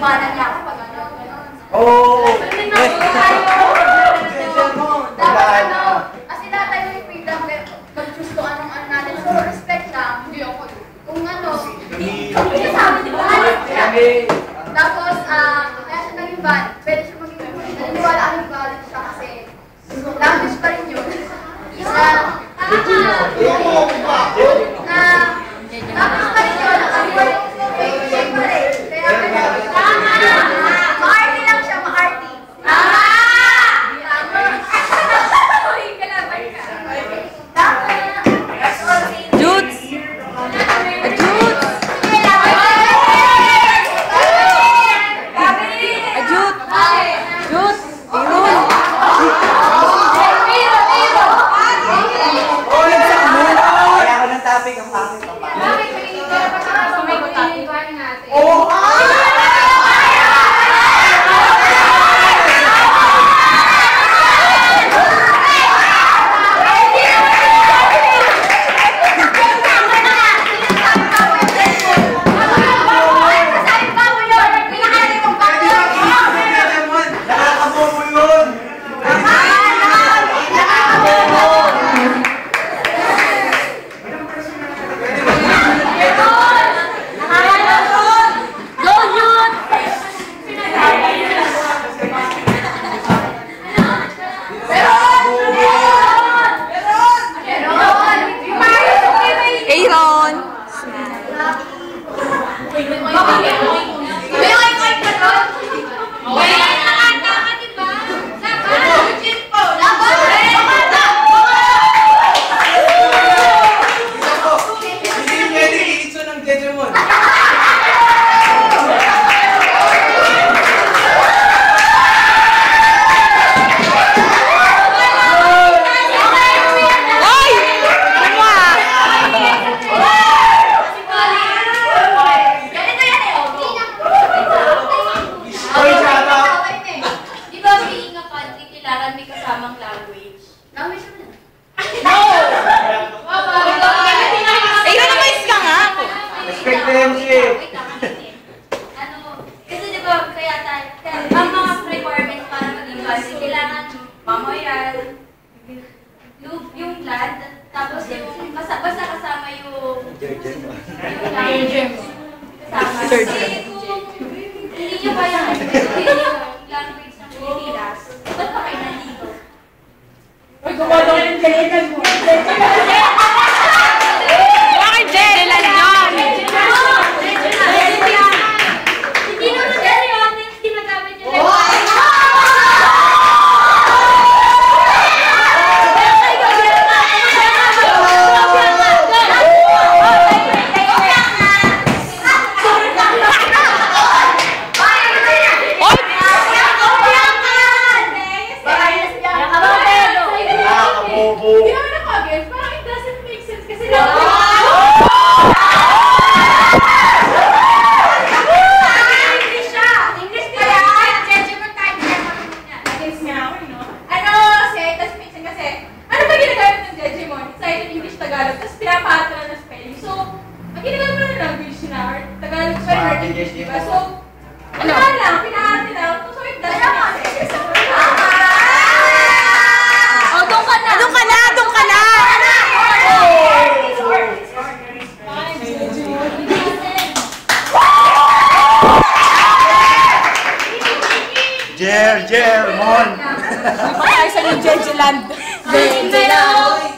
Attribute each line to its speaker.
Speaker 1: iwanan niya ako pag ano.
Speaker 2: Oo!
Speaker 1: Kasi lahat tayo yung freedom, mag-choose kung anong ano natin. So, respect lang. Hindi ako. Kung ano, hindi sabi, di ba? Alis siya. Tapos, kaya siya naging ban. Pwede siya maging naniniwala ako yung valid siya kasi language pa rin yun. Tapos pa rin yun. Ang walang shape pa rin. Kaya ma-arty lang siya, ma-arty.
Speaker 3: Judes!
Speaker 2: Jer, Mon!
Speaker 3: Makaisa yung Jejeland. Jejeland.